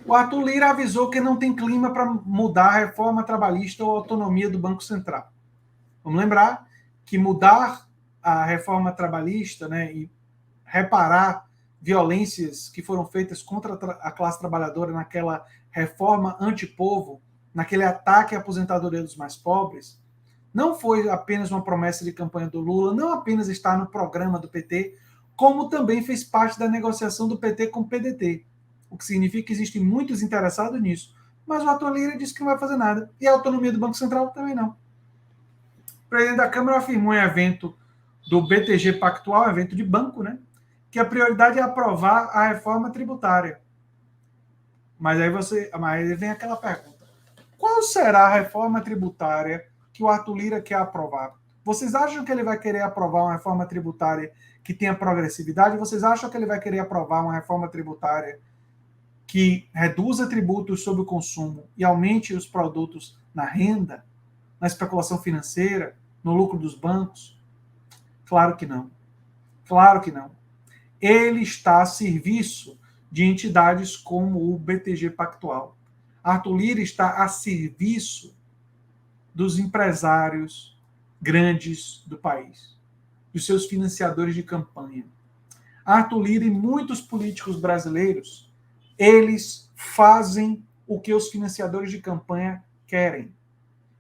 O Arthur Lira avisou que não tem clima para mudar a reforma trabalhista ou a autonomia do Banco Central. Vamos lembrar que mudar a reforma trabalhista, né, e reparar violências que foram feitas contra a classe trabalhadora naquela reforma antipovo, naquele ataque à aposentadoria dos mais pobres, não foi apenas uma promessa de campanha do Lula, não apenas está no programa do PT, como também fez parte da negociação do PT com o PDT, o que significa que existem muitos interessados nisso. Mas o Arthur Lira disse que não vai fazer nada. E a autonomia do Banco Central também não. O presidente da Câmara afirmou em evento do BTG Pactual, evento de banco, né, que a prioridade é aprovar a reforma tributária. Mas aí vem aquela pergunta: qual será a reforma tributária que o Arthur Lira quer aprovar? Vocês acham que ele vai querer aprovar uma reforma tributária que tenha progressividade? Vocês acham que ele vai querer aprovar uma reforma tributária que reduza tributos sobre o consumo e aumente os produtos na renda, na especulação financeira, no lucro dos bancos? Claro que não. Claro que não. Ele está a serviço de entidades como o BTG Pactual. Arthur Lira está a serviço dos empresários grandes do país, dos seus financiadores de campanha. Arthur Lira e muitos políticos brasileiros, eles fazem o que os financiadores de campanha querem.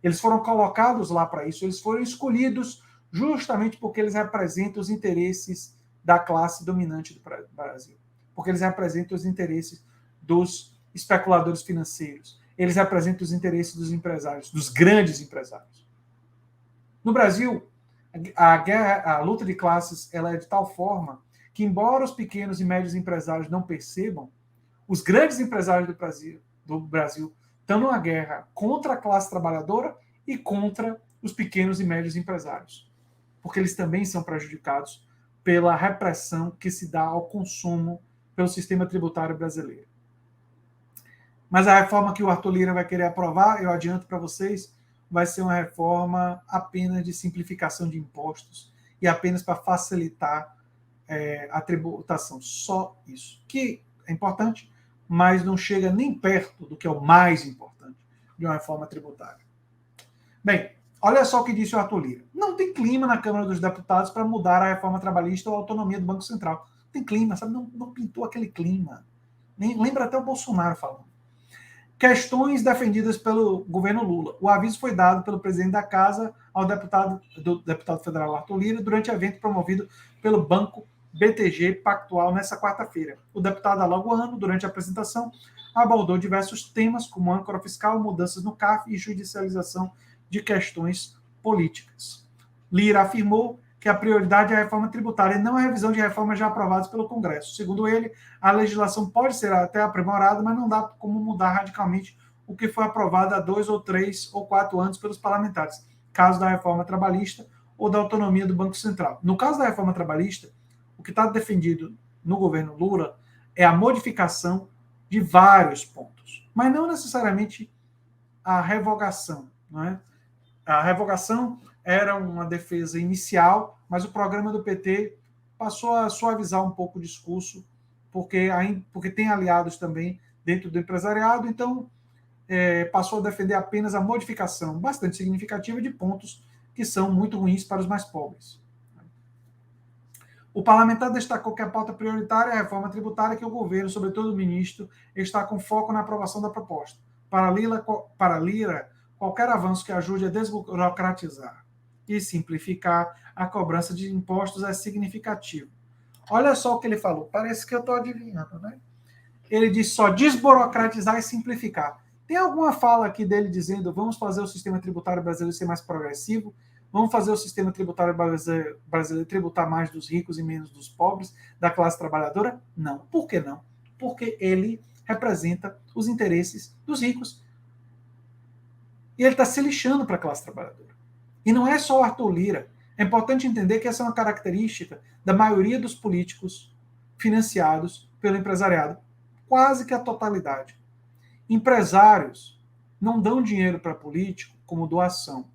Eles foram colocados lá para isso, eles foram escolhidos justamente porque eles representam os interesses da classe dominante do Brasil, porque eles representam os interesses dos especuladores financeiros, eles representam os interesses dos empresários, dos grandes empresários. No Brasil, a luta de classes ela é de tal forma que, embora os pequenos e médios empresários não percebam, os grandes empresários do Brasil estão numa guerra contra a classe trabalhadora e contra os pequenos e médios empresários, porque eles também são prejudicados pela repressão que se dá ao consumo pelo sistema tributário brasileiro. Mas a reforma que o Arthur Lira vai querer aprovar, eu adianto para vocês, vai ser uma reforma apenas de simplificação de impostos e apenas para facilitar a tributação. Só isso. Que é importante, mas não chega nem perto do que é o mais importante de uma reforma tributária. Bem, olha só o que disse o Arthur Lira. Não tem clima na Câmara dos Deputados para mudar a reforma trabalhista ou a autonomia do Banco Central. Não tem clima, sabe? Não pintou aquele clima. Nem lembra até o Bolsonaro falando. Questões defendidas pelo governo Lula. O aviso foi dado pelo presidente da Casa ao deputado federal Arthur Lira durante evento promovido pelo Banco BTG Pactual nesta quarta-feira. O deputado Alagoano, durante a apresentação, abordou diversos temas como âncora fiscal, mudanças no CAF e judicialização de questões políticas. Lira afirmou que a prioridade é a reforma tributária e não a revisão de reformas já aprovadas pelo Congresso. Segundo ele, a legislação pode ser até aprimorada, mas não dá como mudar radicalmente o que foi aprovado há 2 ou 3 ou 4 anos pelos parlamentares, caso da reforma trabalhista ou da autonomia do Banco Central. No caso da reforma trabalhista, o que está defendido no governo Lula é a modificação de vários pontos, mas não necessariamente a revogação. Não é? A revogação era uma defesa inicial, mas o programa do PT passou a suavizar um pouco o discurso, porque tem aliados também dentro do empresariado, então passou a defender apenas a modificação bastante significativa de pontos que são muito ruins para os mais pobres. O parlamentar destacou que a pauta prioritária é a reforma tributária que o governo, sobretudo o ministro, está com foco na aprovação da proposta. Para Lira, qualquer avanço que ajude a desburocratizar e simplificar a cobrança de impostos é significativo. Olha só o que ele falou, parece que eu estou adivinhando, né? Ele diz só desburocratizar e simplificar. Tem alguma fala aqui dele dizendo vamos fazer o sistema tributário brasileiro ser mais progressivo? Vamos fazer o sistema tributário brasileiro tributar mais dos ricos e menos dos pobres, da classe trabalhadora? Não. Por que não? Porque ele representa os interesses dos ricos. E ele está se lixando para a classe trabalhadora. E não é só o Arthur Lira. É importante entender que essa é uma característica da maioria dos políticos financiados pelo empresariado. Quase que a totalidade. Empresários não dão dinheiro para político como doação.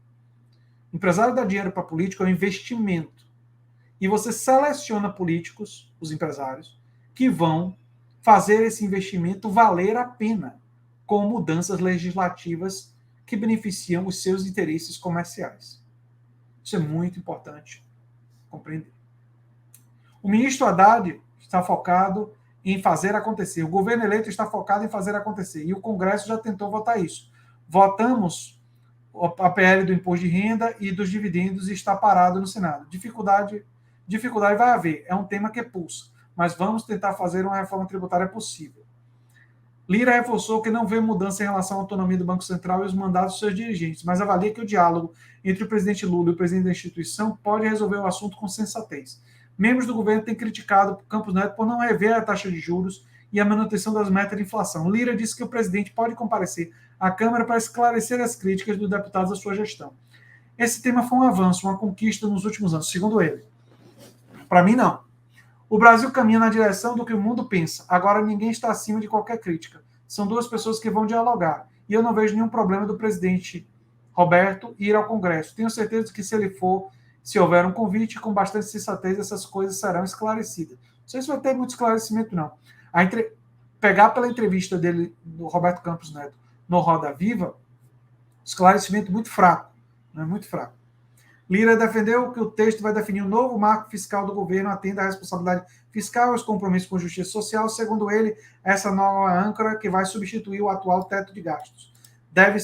Empresário dá dinheiro para político é um investimento. E você seleciona políticos, os empresários, que vão fazer esse investimento valer a pena, com mudanças legislativas que beneficiam os seus interesses comerciais. Isso é muito importante compreender. O ministro Haddad está focado em fazer acontecer. O governo eleito está focado em fazer acontecer. E o Congresso já tentou votar isso. Votamos a PL do imposto de renda e dos dividendos e está parado no Senado. Dificuldade vai haver. É um tema que pulsa. Mas vamos tentar fazer uma reforma tributária possível. Lira reforçou que não vê mudança em relação à autonomia do Banco Central e os mandatos dos seus dirigentes, mas avalia que o diálogo entre o presidente Lula e o presidente da instituição pode resolver o assunto com sensatez. Membros do governo têm criticado Campos Neto por não rever a taxa de juros e a manutenção das metas de inflação. Lira disse que o presidente pode comparecer à Câmara para esclarecer as críticas dos deputados à sua gestão. Esse tema foi um avanço, uma conquista nos últimos anos, segundo ele. Para mim, não. O Brasil caminha na direção do que o mundo pensa. Agora ninguém está acima de qualquer crítica. São duas pessoas que vão dialogar. E eu não vejo nenhum problema do presidente Roberto ir ao Congresso. Tenho certeza que se houver um convite, com bastante sensatez, essas coisas serão esclarecidas. Não sei se vai ter muito esclarecimento, não. Pegar pela entrevista dele, do Roberto Campos Neto, no Roda Viva, esclarecimento muito fraco. Né? Muito fraco. Lira defendeu que o texto vai definir um novo marco fiscal do governo, atenda à responsabilidade fiscal e aos compromissos com justiça social. Segundo ele, essa nova âncora que vai substituir o atual teto de gastos. Deve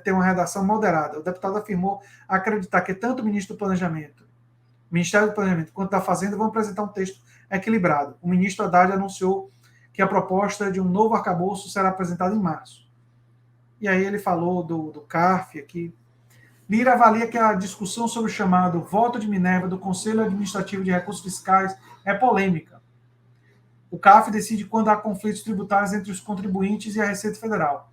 ter uma redação moderada. O deputado afirmou acreditar que tanto o Ministério do Planejamento quanto da Fazenda vão apresentar um texto equilibrado. O ministro Haddad anunciou que a proposta de um novo arcabouço será apresentada em março. E aí ele falou do CARF aqui. Lira avalia que a discussão sobre o chamado voto de Minerva do Conselho Administrativo de Recursos Fiscais é polêmica. O CAF decide quando há conflitos tributários entre os contribuintes e a Receita Federal.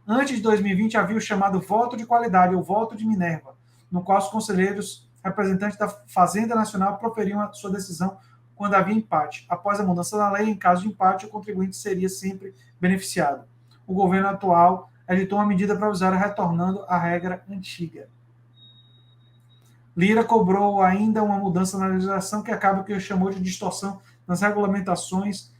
Antes de 2020, havia o chamado voto de qualidade, ou voto de Minerva, no qual os conselheiros representantes da Fazenda Nacional proferiam a sua decisão quando havia empate. Após a mudança da lei, em caso de empate, o contribuinte seria sempre beneficiado. O governo atual editou uma medida provisória retornando à regra antiga. Lira cobrou ainda uma mudança na legislação que acaba que ele chamou de distorção nas regulamentações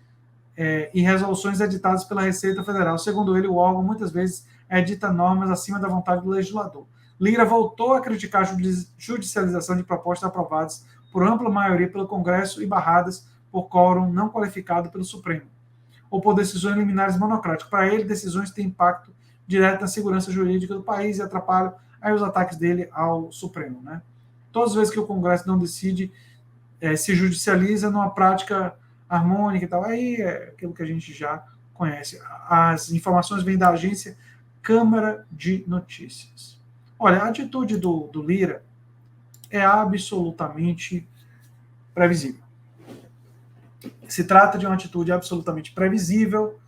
e resoluções editadas pela Receita Federal. Segundo ele, o órgão muitas vezes edita normas acima da vontade do legislador. Lira voltou a criticar a judicialização de propostas aprovadas por ampla maioria pelo Congresso e barradas por quórum não qualificado pelo Supremo, ou por decisões liminares monocráticas. Para ele, decisões têm impacto direto na segurança jurídica do país e atrapalham aí os ataques dele ao Supremo, né? Todas as vezes que o Congresso não decide, se judicializa numa prática harmônica e tal. Aí é aquilo que a gente já conhece. As informações vêm da agência Câmara de Notícias. Olha, a atitude do Lira é absolutamente previsível. Se trata de uma atitude absolutamente previsível,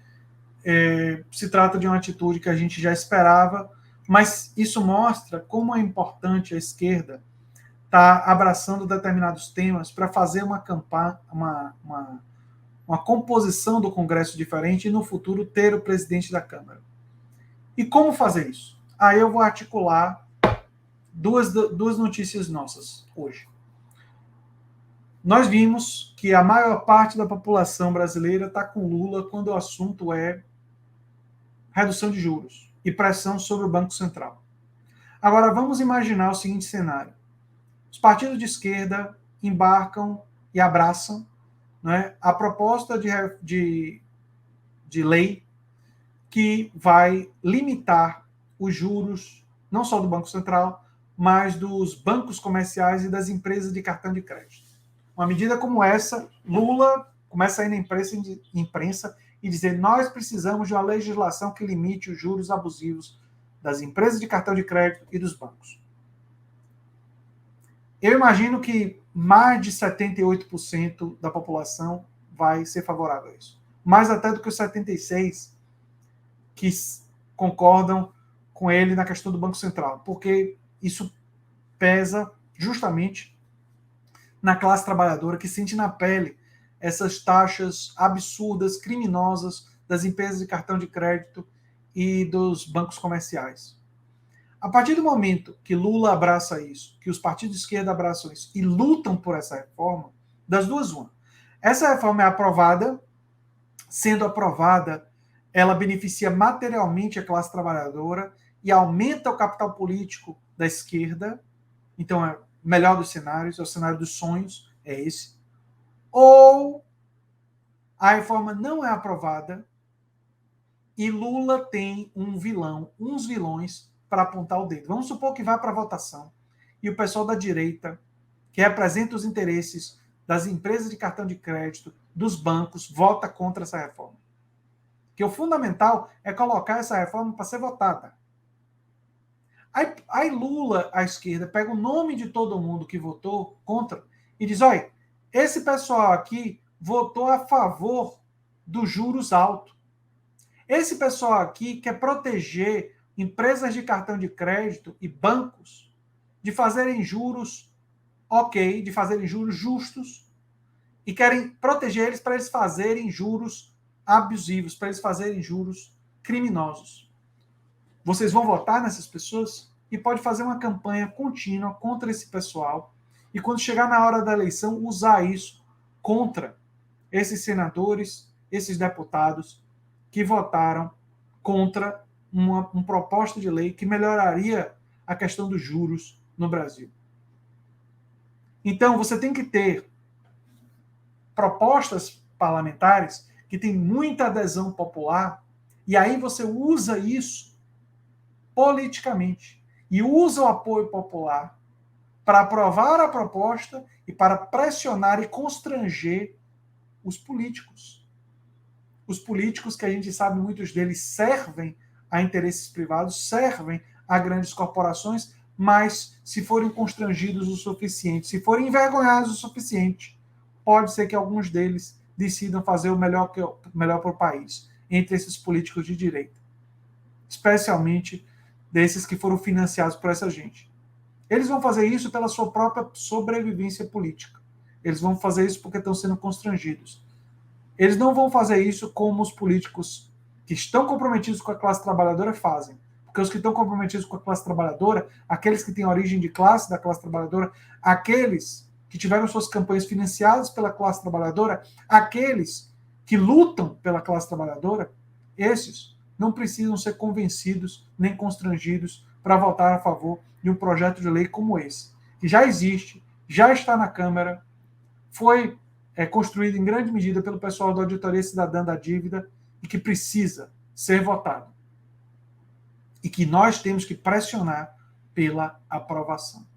se trata de uma atitude que a gente já esperava, mas isso mostra como é importante a esquerda estar abraçando determinados temas para fazer uma campanha, uma composição do Congresso diferente e no futuro ter o presidente da Câmara. E como fazer isso? Aí eu vou articular duas notícias nossas hoje. Nós vimos que a maior parte da população brasileira está com Lula quando o assunto é redução de juros e pressão sobre o Banco Central. Agora vamos imaginar o seguinte cenário. Os partidos de esquerda embarcam e abraçam, né, a proposta de lei que vai limitar os juros, não só do Banco Central, mas dos bancos comerciais e das empresas de cartão de crédito. Uma medida como essa, Lula começa a ir na imprensa e dizer: nós precisamos de uma legislação que limite os juros abusivos das empresas de cartão de crédito e dos bancos. Eu imagino que mais de 78% da população vai ser favorável a isso. Mais até do que os 76% que concordam com ele na questão do Banco Central, porque isso pesa justamente na classe trabalhadora que sente na pele essas taxas absurdas, criminosas das empresas de cartão de crédito e dos bancos comerciais. A partir do momento que Lula abraça isso, que os partidos de esquerda abraçam isso e lutam por essa reforma, das duas uma. Essa reforma é aprovada sendo aprovada, ela beneficia materialmente a classe trabalhadora e aumenta o capital político da esquerda. Então, é o melhor dos cenários, é o cenário dos sonhos, é esse. Ou a reforma não é aprovada e Lula tem um vilão, uns vilões para apontar o dedo. Vamos supor que vá para a votação e o pessoal da direita, que representa os interesses das empresas de cartão de crédito, dos bancos, vota contra essa reforma. Que o fundamental é colocar essa reforma para ser votada. Aí Lula, à esquerda, pega o nome de todo mundo que votou contra e diz, olha, esse pessoal aqui votou a favor dos juros altos. Esse pessoal aqui quer proteger empresas de cartão de crédito e bancos de fazerem juros ok, de fazerem juros justos e querem proteger eles para eles fazerem juros abusivos, para eles fazerem juros criminosos. Vocês vão votar nessas pessoas e pode fazer uma campanha contínua contra esse pessoal e quando chegar na hora da eleição usar isso contra esses senadores, esses deputados que votaram contra uma proposta de lei que melhoraria a questão dos juros no Brasil. Então, você tem que ter propostas parlamentares que têm muita adesão popular e aí você usa isso politicamente e usa o apoio popular para aprovar a proposta e para pressionar e constranger os políticos. Os políticos que a gente sabe, muitos deles servem a interesses privados, servem a grandes corporações, mas se forem constrangidos o suficiente, se forem envergonhados o suficiente, pode ser que alguns deles decidam fazer o melhor para o país, entre esses políticos de direita. Especialmente desses que foram financiados por essa gente. Eles vão fazer isso pela sua própria sobrevivência política. Eles vão fazer isso porque estão sendo constrangidos. Eles não vão fazer isso como os políticos que estão comprometidos com a classe trabalhadora fazem. Porque os que estão comprometidos com a classe trabalhadora, aqueles que têm origem de classe da classe trabalhadora, aqueles que tiveram suas campanhas financiadas pela classe trabalhadora, aqueles que lutam pela classe trabalhadora, esses não precisam ser convencidos nem constrangidos para votar a favor de um projeto de lei como esse, que já existe, já está na Câmara, foi construído em grande medida pelo pessoal da Auditoria Cidadã da Dívida e que precisa ser votado. E que nós temos que pressionar pela aprovação.